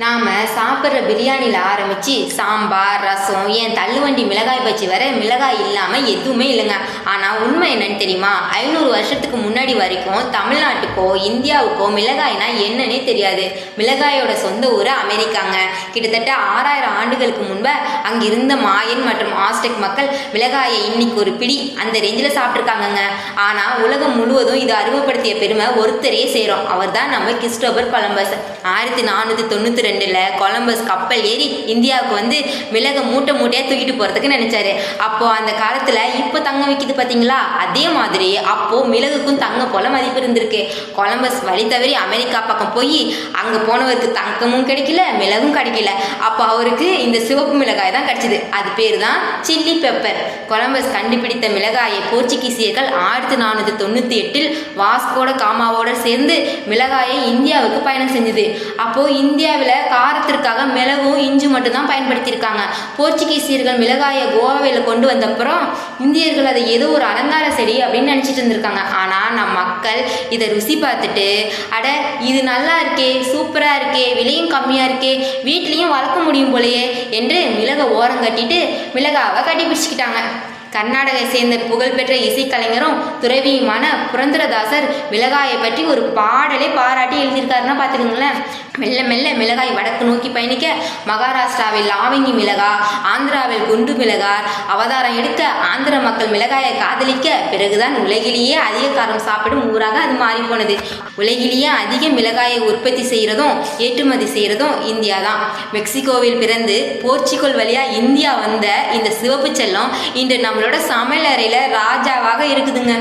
நாம் சாப்பிட்ற பிரியாணியில் ஆரம்பித்து சாம்பார் ரசம் ஏன் தள்ளுவண்டி மிளகாய் பச்சி வர மிளகாய் இல்லாமல் எதுவுமே இல்லைங்க. ஆனால் உண்மை என்னன்னு தெரியுமா? 500 வருஷத்துக்கு முன்னாடி வரைக்கும் தமிழ்நாட்டுக்கோ இந்தியாவுக்கோ மிளகாய்னா என்னன்னே தெரியாது. மிளகாயோட சொந்த ஊர் அமெரிக்காங்க. கிட்டத்தட்ட 6000 ஆண்டுகளுக்கு முன்பு அங்கே இருந்த மாயன் மற்றும் ஆஸ்டெக் மக்கள் மிளகாயை இன்னைக்கு ஒரு பிடி அந்த ரேஞ்சில் சாப்பிட்ருக்காங்கங்க. ஆனால் உலகம் முழுவதும் இதை அறிமுகப்படுத்திய பெருமை ஒருத்தரே சேரும். அவர் தான் நம்ம கிறிஸ்டோபர் கொலம்பஸ். 1492 கொலம்பஸ் கப்பல் ஏறி இந்தியாவுக்கு வந்து மிளகை மூட்டை மூட்டையாக தூக்கிட்டு போகிறதுக்கு நினைச்சாரு. அப்போ அந்த காலத்தில் இப்போ தங்கம் விற்கிது பார்த்தீங்களா, அதே மாதிரி அப்போ மிளகுக்கும் தங்கம் போல மதிப்பு இருந்திருக்கு. கொலம்பஸ் வழி தவறி அமெரிக்கா பக்கம் போய் அங்கே போனவருக்கு தங்கமும் கிடைக்கல மிளகும் கிடைக்கல. அப்போ அவருக்கு இந்த சிவப்பு மிளகாய் தான் கிடைச்சிது. அது பேர் தான் சில்லி பெப்பர். கொலம்பஸ் கண்டுபிடித்த மிளகாயை போர்ச்சுகீசியர்கள் 1498 வாஸ்கோட காமாவோட சேர்ந்து மிளகாயை இந்தியாவுக்கு பயணம் செஞ்சது. அப்போ இந்தியாவில் காரத்திற்காக மிளகும் இஞ்சி மட்டும்தான் பயன்படுத்தியிருக்காங்க. போர்ச்சுகீசியர்கள் மிளகாயை கோவாவில் கொண்டு வந்தப்புறம் இந்தியர்கள் அதை ஏதோ ஒரு அலங்கார செடி அப்படின்னு நினச்சிட்டு இருந்திருக்காங்க. ஆனால் நம் மக்கள் இதை ருசி பார்த்துட்டு அட இது நல்லா இருக்கே, சூப்பராக இருக்கே, விலையும் கம்மியாக இருக்கே, வீட்லேயும் வளர்க்க முடியும் போலையே என்று மிளகை ஓரம் கட்டிட்டு மிளகாவை கட்டி பிடிச்சிக்கிட்டாங்க. கர்நாடகை சேர்ந்த புகழ்பெற்ற இசைக்கலைஞரும் துறவியுமான புரந்தரதாசர் மிளகாயை பற்றி ஒரு பாடலை பாராட்டி எழுதியிருக்காருன்னா பார்த்துக்கோங்களேன். மெல்ல மெல்ல மிளகாய் வடக்கு நோக்கி பயணிக்க மகாராஷ்டிராவில் லாவங்கி மிளகா, ஆந்திராவில் குண்டு மிளகாய் அவதாரம் எடுக்க ஆந்திர மக்கள் மிளகாயை காதலிக்க பிறகுதான் உலகிலேயே அதிக காரம் சாப்பிடும் ஊராக அது மாறி போனது. உலகிலேயே அதிக மிளகாயை உற்பத்தி செய்கிறதும் ஏற்றுமதி செய்கிறதும் இந்தியா தான். மெக்சிகோவில் பிறந்து போர்ச்சுகல் வழியாக இந்தியா வந்த இந்த சிவப்பு செல்லம் இன்று நம்மளோட சமையல் அறையில் ராஜாவாக இருக்குதுங்க.